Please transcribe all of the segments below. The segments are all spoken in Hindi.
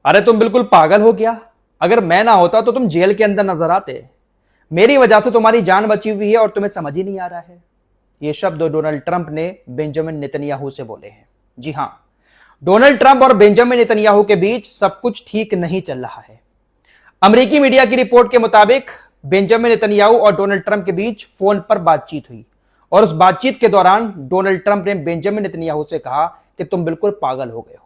अरे तुम बिल्कुल पागल हो क्या? अगर मैं ना होता तो तुम जेल के अंदर नजर आते। मेरी वजह से तुम्हारी जान बची हुई है और तुम्हें समझ ही नहीं आ रहा है। ये शब्द डोनाल्ड ट्रंप ने बेंजामिन नेतन्याहू से बोले हैं। जी हां, डोनाल्ड ट्रंप और बेंजामिन नेतन्याहू के बीच सब कुछ ठीक नहीं चल रहा है। अमेरिकी मीडिया की रिपोर्ट के मुताबिक बेंजामिन नेतन्याहू और डोनाल्ड ट्रंप के बीच फोन पर बातचीत हुई और उस बातचीत के दौरान डोनाल्ड ट्रंप ने बेंजामिन नेतन्याहू से कहा कि तुम बिल्कुल पागल हो गए हो।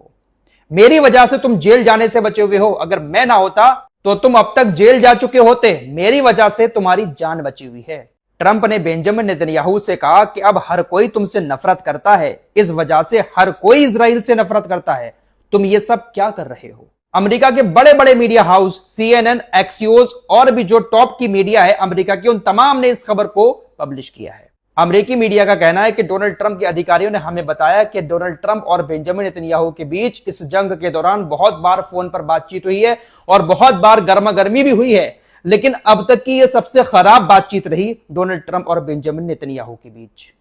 मेरी वजह से तुम जेल जाने से बचे हुए हो। अगर मैं ना होता तो तुम अब तक जेल जा चुके होते। मेरी वजह से तुम्हारी जान बची हुई है। ट्रंप ने बेंजामिन नेतन्याहू से कहा कि अब हर कोई तुमसे नफरत करता है। इस वजह से हर कोई इजराइल से नफरत करता है। तुम ये सब क्या कर रहे हो? अमेरिका के बड़े बड़े मीडिया हाउस CNN, एक्सियोस और भी जो टॉप की मीडिया है अमेरिका की, उन तमाम ने इस खबर को पब्लिश किया है। अमेरिकी मीडिया का कहना है कि डोनाल्ड ट्रंप के अधिकारियों ने हमें बताया कि डोनाल्ड ट्रंप और बेंजामिन नेतन्याहू के बीच इस जंग के दौरान बहुत बार फोन पर बातचीत हुई है और बहुत बार गर्मा गर्मी भी हुई है, लेकिन अब तक की यह सबसे खराब बातचीत रही डोनाल्ड ट्रंप और बेंजामिन नेतन्याहू के बीच।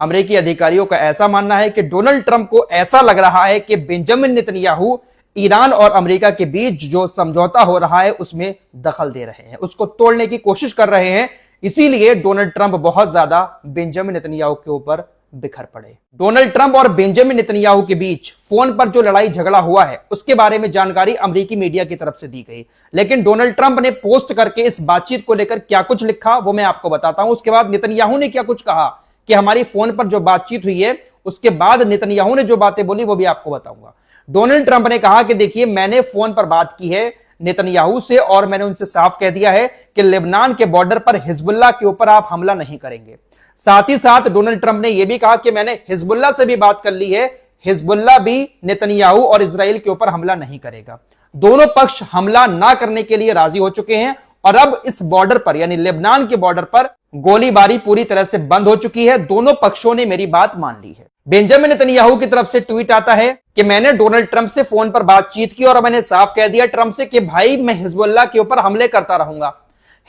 अमेरिकी अधिकारियों का ऐसा मानना है कि डोनाल्ड ट्रंप को ऐसा लग रहा है कि बेंजामिन नेतन्याहू ईरान और अमेरिका के बीच जो समझौता हो रहा है उसमें दखल दे रहे हैं, उसको तोड़ने की कोशिश कर रहे हैं। इसीलिए डोनाल्ड ट्रंप बहुत ज्यादा बेंजामिन नेतन्याहू के ऊपर बिखर पड़े। डोनाल्ड ट्रंप और बेंजामिन नेतन्याहू के बीच फोन पर जो लड़ाई झगड़ा हुआ है उसके बारे में जानकारी अमेरिकी मीडिया की तरफ से दी गई, लेकिन डोनाल्ड ट्रंप ने पोस्ट करके इस बातचीत को लेकर क्या कुछ लिखा वो मैं आपको बताता हूं। उसके बाद नेतन्याहू ने क्या कुछ कहा कि हमारी फोन पर जो बातचीत हुई है उसके बाद नेतन्याहू ने जो बातें बोली वो भी आपको बताऊंगा। डोनाल्ड ट्रंप ने कहा कि देखिए, मैंने फोन पर बात की है नेतन्याहू से और मैंने उनसे साफ कह दिया है कि लेबनान के बॉर्डर पर हिजबुल्लाह के ऊपर आप हमला नहीं करेंगे। साथ ही साथ डोनाल्ड ट्रंप ने यह भी कहा कि मैंने हिजबुल्लाह से भी बात कर ली है, हिजबुल्लाह भी नेतन्याहू और इजराइल के ऊपर हमला नहीं करेगा। दोनों पक्ष हमला ना करने के लिए राजी हो चुके हैं और अब इस बॉर्डर पर यानी लेबनान के बॉर्डर पर गोलीबारी पूरी तरह से बंद हो चुकी है। दोनों पक्षों ने मेरी बात मान ली है। बेंजामिन नेतन्याहू की तरफ से ट्वीट आता है कि मैंने डोनाल्ड ट्रंप से फोन पर बातचीत की और मैंने साफ कह दिया ट्रंप से कि भाई मैं हिजबुल्लाह के ऊपर हमले करता रहूंगा।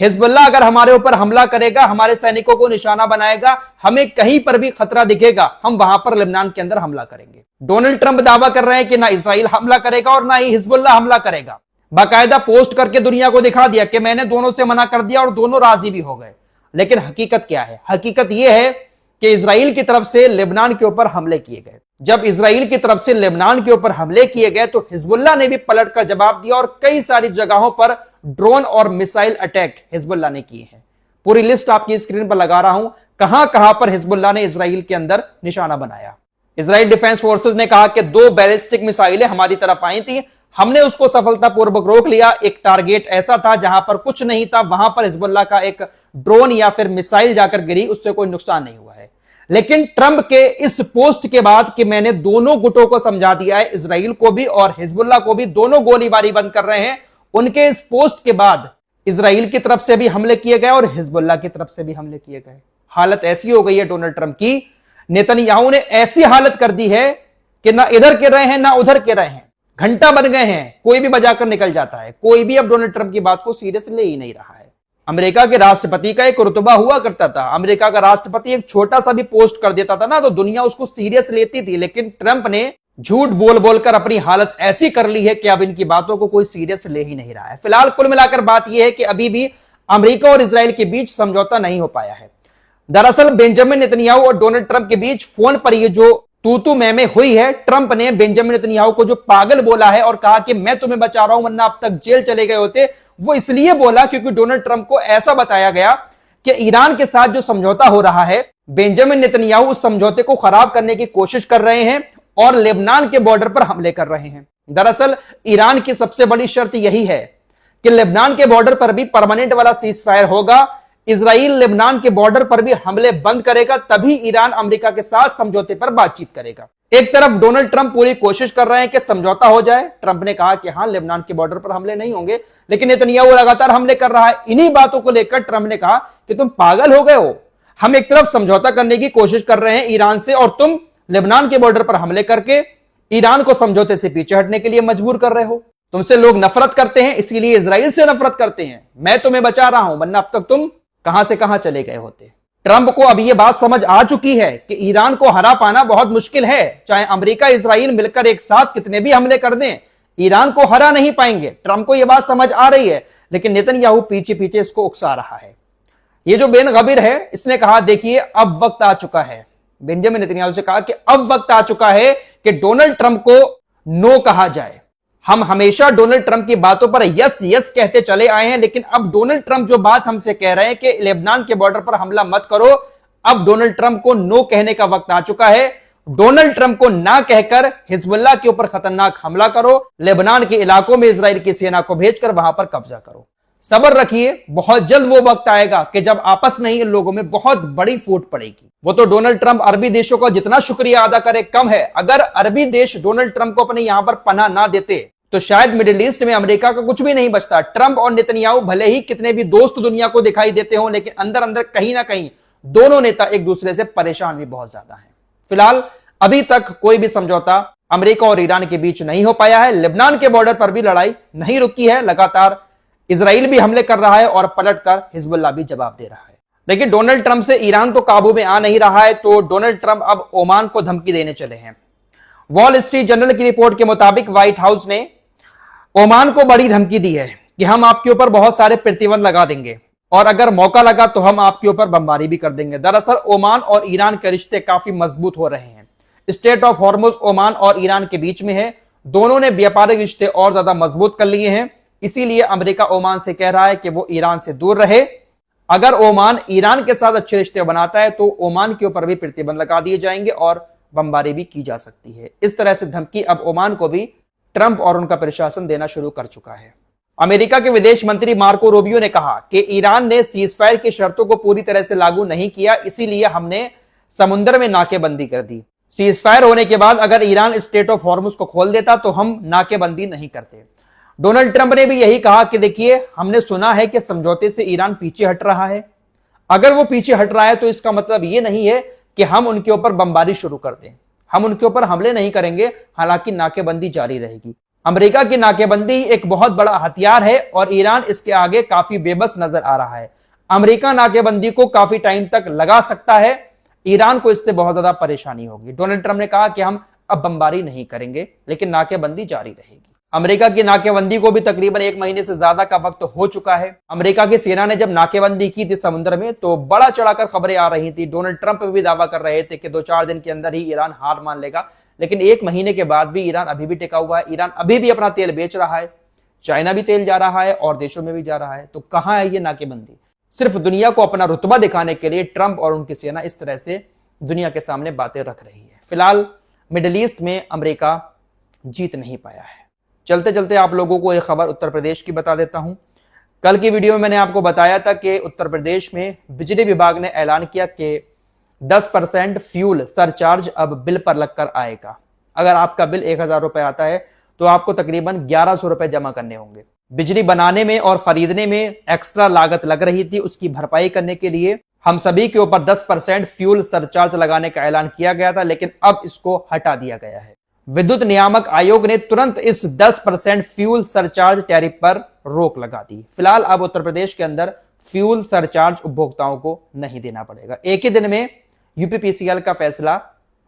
हिजबुल्लाह अगर हमारे ऊपर हमला करेगा, हमारे सैनिकों को निशाना बनाएगा, हमें कहीं पर भी खतरा दिखेगा, हम वहां पर लेबनान के अंदर हमला करेंगे। डोनाल्ड ट्रंप दावा कर रहे हैं कि ना इजराइल हमला करेगा और ना ही हिजबुल्लाह हमला करेगा। बाकायदा पोस्ट करके दुनिया को दिखा दिया कि मैंने दोनों से मना कर दिया और दोनों राजी भी हो गए। लेकिन हकीकत क्या है? हकीकत यह है कि इजराइल की तरफ से लेबनान के ऊपर हमले किए गए। जब इजराइल की तरफ से लेबनान के ऊपर हमले किए गए तो हिजबुल्लाह ने भी पलट कर जवाब दिया और कई सारी जगहों पर ड्रोन और मिसाइल अटैक हिजबुल्लाह ने किए हैं। पूरी लिस्ट आपकी स्क्रीन पर लगा रहा हूं, कहां कहां पर हिजबुल्लाह ने इजराइल के अंदर निशाना बनाया। इजराइल डिफेंस फोर्सेस ने कहा कि 2 बैलिस्टिक मिसाइलें हमारी तरफ आई थी, हमने उसको सफलतापूर्वक रोक लिया। एक टारगेट ऐसा था जहां पर कुछ नहीं था, वहां पर हिजबुल्लाह का एक ड्रोन या फिर मिसाइल जाकर गिरी, उससे कोई नुकसान नहीं हुआ है। लेकिन ट्रंप के इस पोस्ट के बाद कि मैंने दोनों गुटों को समझा दिया है, इजराइल को भी और हिजबुल्लाह को भी, दोनों गोलीबारी बंद कर रहे हैं, उनके इस पोस्ट के बाद इजराइल की तरफ से भी हमले किए गए और हिजबुल्लाह की तरफ से भी हमले किए गए। हालत ऐसी हो गई है डोनाल्ड ट्रंप की, नेतन्याहू ने ऐसी हालत कर दी है कि ना इधर के रहे हैं ना उधर के रहे हैं, घंटा बन गए हैं, कोई भी बजाकर निकल जाता है। कोई भी अब डोनाल्ड ट्रंप की बात को सीरियस ले ही नहीं रहा है। अमेरिका के राष्ट्रपति का एक रुतबा हुआ करता था। अमेरिका का राष्ट्रपति एक छोटा सा भी पोस्ट कर देता था ना तो दुनिया उसको सीरियस लेती थी, लेकिन ट्रंप ने झूठ बोल बोलकर अपनी हालत ऐसी कर ली है कि अब इनकी बातों को कोई सीरियस ले ही नहीं रहा है। फिलहाल कुल मिलाकर बात यह है कि अभी भी अमेरिका और इजराइल के बीच समझौता नहीं हो पाया है। दरअसल बेंजामिन नेतन्याहू और डोनाल्ड ट्रंप के बीच फोन पर यह जो तू मैं हुई है, ट्रंप ने बेंजामिन नेतन्याहू को जो पागल बोला है और कहा कि मैं तुम्हें बचा रहा हूं वरना अब तक जेल चले गए होते, वो इसलिए बोला क्योंकि डोनाल्ड ट्रंप को ऐसा बताया गया कि ईरान के साथ जो समझौता हो रहा है, बेंजामिन नेतन्याहू उस समझौते को खराब करने की कोशिश कर रहे हैं और लेबनान के बॉर्डर पर हमले कर रहे हैं। दरअसल ईरान की सबसे बड़ी शर्त यही है कि लेबनान के बॉर्डर पर भी परमानेंट वाला सीज फायर होगा, इजराइल लेबनान के बॉर्डर पर भी हमले बंद करेगा, तभी ईरान अमेरिका के साथ समझौते पर बातचीत करेगा। एक तरफ डोनाल्ड ट्रंप पूरी कोशिश कर रहे हैं कि समझौता हो जाए। ट्रंप ने कहा कि हां, लेबनान के बॉर्डर पर हमले नहीं होंगे, लेकिन नेतन्याहू लगातार हमले कर रहा है। इन्हीं बातों को लेकर ट्रंप ने कहा कि तुम पागल हो गए हो, हम एक तरफ समझौता करने की कोशिश कर रहे हैं ईरान से और तुम लेबनान के बॉर्डर पर हमले करके ईरान को समझौते से पीछे हटने के लिए मजबूर कर रहे हो। तुमसे लोग नफरत करते हैं, इसीलिए इजराइल से नफरत करते हैं। मैं तुम्हें बचा रहा हूं, वरना अब तक तुम कहां से कहां चले गए होते। ट्रंप को अब यह बात समझ आ चुकी है कि ईरान को हरा पाना बहुत मुश्किल है। चाहे अमेरिका इजराइल मिलकर एक साथ कितने भी हमले कर दें, ईरान को हरा नहीं पाएंगे। ट्रंप को यह बात समझ आ रही है, लेकिन नेतन्याहू पीछे पीछे इसको उकसा रहा है। ये जो बेन गबीर है, इसने कहा देखिए अब वक्त आ चुका है, बेंजामिन नेतन्याहू से कहा कि अब वक्त आ चुका है कि डोनाल्ड ट्रंप को नो कहा जाए। हम हमेशा डोनाल्ड ट्रंप की बातों पर यस यस कहते चले आए हैं, लेकिन अब डोनाल्ड ट्रंप जो बात हमसे कह रहे हैं कि लेबनान के बॉर्डर पर हमला मत करो, अब डोनाल्ड ट्रंप को नो कहने का वक्त आ चुका है। डोनाल्ड ट्रंप को ना कहकर हिजबुल्लाह के ऊपर खतरनाक हमला करो, लेबनान के इलाकों में इजराइल की सेना को भेजकर वहां पर कब्जा करो। सब्र रखिए, बहुत जल्द वो वक्त आएगा कि जब आपस में ही इन लोगों में बहुत बड़ी फूट पड़ेगी। वो तो डोनाल्ड ट्रंप अरबी देशों का जितना शुक्रिया अदा करे कम है। अगर अरबी देश डोनाल्ड ट्रंप को अपने यहां पर पनाह ना देते तो शायद मिडिल ईस्ट में अमेरिका का कुछ भी नहीं बचता। ट्रंप और नेतन्याहू भले ही कितने भी दोस्त दुनिया को दिखाई देते हो, लेकिन अंदर अंदर कहीं ना कहीं दोनों नेता एक दूसरे से परेशान भी बहुत ज्यादा हैं। फिलहाल अभी तक कोई भी समझौता अमेरिका और ईरान के बीच नहीं हो पाया है। लेबनान के बॉर्डर पर भी लड़ाई नहीं रुकी है, लगातार इजराइल भी हमले कर रहा है और पलटकर हिजबुल्लाह भी जवाब दे रहा है। देखिए, डोनाल्ड ट्रंप से ईरान तो काबू में आ नहीं रहा है, तो डोनाल्ड ट्रंप अब ओमान को धमकी देने चले हैं। वॉल स्ट्रीट जर्नल की रिपोर्ट के मुताबिक व्हाइट हाउस ने ओमान को बड़ी धमकी दी है कि हम आपके ऊपर बहुत सारे प्रतिबंध लगा देंगे और अगर मौका लगा तो हम आपके ऊपर बमबारी भी कर देंगे। दरअसल ओमान और ईरान के रिश्ते काफी मजबूत हो रहे हैं। स्टेट ऑफ हॉर्मुज ओमान और ईरान के बीच में है। दोनों ने व्यापारिक रिश्ते और ज्यादा मजबूत कर लिए हैं, इसीलिए अमेरिका ओमान से कह रहा है कि वो ईरान से दूर रहे। अगर ओमान ईरान के साथ अच्छे रिश्ते बनाता है तो ओमान के ऊपर भी प्रतिबंध लगा दिए जाएंगे और बमबारी भी की जा सकती है। इस तरह से धमकी अब ओमान को भी ट्रंप और उनका प्रशासन देना शुरू कर चुका है। अमेरिका के विदेश मंत्री मार्को रूबियो ने कहा कि ईरान ने सीजफायर की शर्तों को पूरी तरह से लागू नहीं किया, इसीलिए हमने समुद्र में नाकेबंदी कर दी। सीजफायर होने के बाद अगर ईरान स्टेट ऑफ हॉर्मुज को खोल देता तो हम नाकेबंदी नहीं करते। डोनाल्ड ट्रंप ने भी यही कहा कि देखिए, हमने सुना है कि समझौते से ईरान पीछे हट रहा है। अगर वो पीछे हट रहा है तो इसका मतलब ये नहीं है कि हम उनके ऊपर बमबारी शुरू कर दें। हम उनके ऊपर हमले नहीं करेंगे, हालांकि नाकेबंदी जारी रहेगी। अमेरिका की नाकेबंदी एक बहुत बड़ा हथियार है और ईरान इसके आगे काफी बेबस नजर आ रहा है। अमेरिका नाकेबंदी को काफी टाइम तक लगा सकता है, ईरान को इससे बहुत ज्यादा परेशानी होगी। डोनाल्ड ट्रंप ने कहा कि हम अब बमबारी नहीं करेंगे, लेकिन नाकेबंदी जारी रहेगी। अमेरिका की नाकेबंदी को भी तकरीबन 1 महीने से ज्यादा का वक्त हो चुका है। अमेरिका की सेना ने जब नाकेबंदी की थी समुद्र में तो बड़ा चढ़ाकर खबरें आ रही थी। डोनाल्ड ट्रंप भी दावा कर रहे थे कि 2-4 दिन के अंदर ही ईरान हार मान लेगा, लेकिन 1 महीने के बाद भी ईरान अभी भी टिका हुआ है। ईरान अभी भी अपना तेल बेच रहा है, चाइना भी तेल जा रहा है और देशों में भी जा रहा है। तो कहां है ये नाकेबंदी? सिर्फ दुनिया को अपना रुतबा दिखाने के लिए ट्रंप और उनकी सेना इस तरह से दुनिया के सामने बातें रख रही है। फिलहाल मिडिल ईस्ट में अमेरिका जीत नहीं पाया है। चलते चलते आप लोगों को एक खबर उत्तर प्रदेश की बता देता हूं। कल की वीडियो में मैंने आपको बताया था कि उत्तर प्रदेश में बिजली विभाग ने ऐलान किया कि 10% फ्यूल सरचार्ज अब बिल पर लगकर आएगा। अगर आपका बिल 1000 रुपए आता है तो आपको तकरीबन 1100 रुपए जमा करने होंगे। बिजली बनाने में और खरीदने में एक्स्ट्रा लागत लग रही थी, उसकी भरपाई करने के लिए हम सभी के ऊपर 10% फ्यूल सरचार्ज लगाने का ऐलान किया गया था, लेकिन अब इसको हटा दिया गया है। विद्युत नियामक आयोग ने तुरंत इस 10% फ्यूल सरचार्ज टैरिफ पर रोक लगा दी। फिलहाल अब उत्तर प्रदेश के अंदर फ्यूल सरचार्ज उपभोक्ताओं को नहीं देना पड़ेगा। एक ही दिन में यूपीपीसीएल का फैसला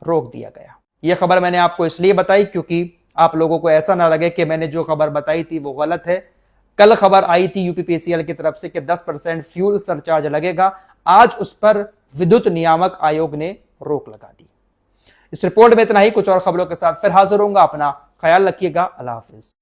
रोक दिया गया। यह खबर मैंने आपको इसलिए बताई क्योंकि आप लोगों को ऐसा ना लगे कि मैंने जो खबर बताई थी वो गलत है। कल खबर आई थी यूपीपीसीएल की तरफ से कि 10% फ्यूल सरचार्ज लगेगा, आज उस पर विद्युत नियामक आयोग ने रोक लगा दी। इस रिपोर्ट में इतना ही, कुछ और खबरों के साथ फिर हाजिर होऊंगा। अपना ख्याल रखिएगा। अल्लाह हाफिज।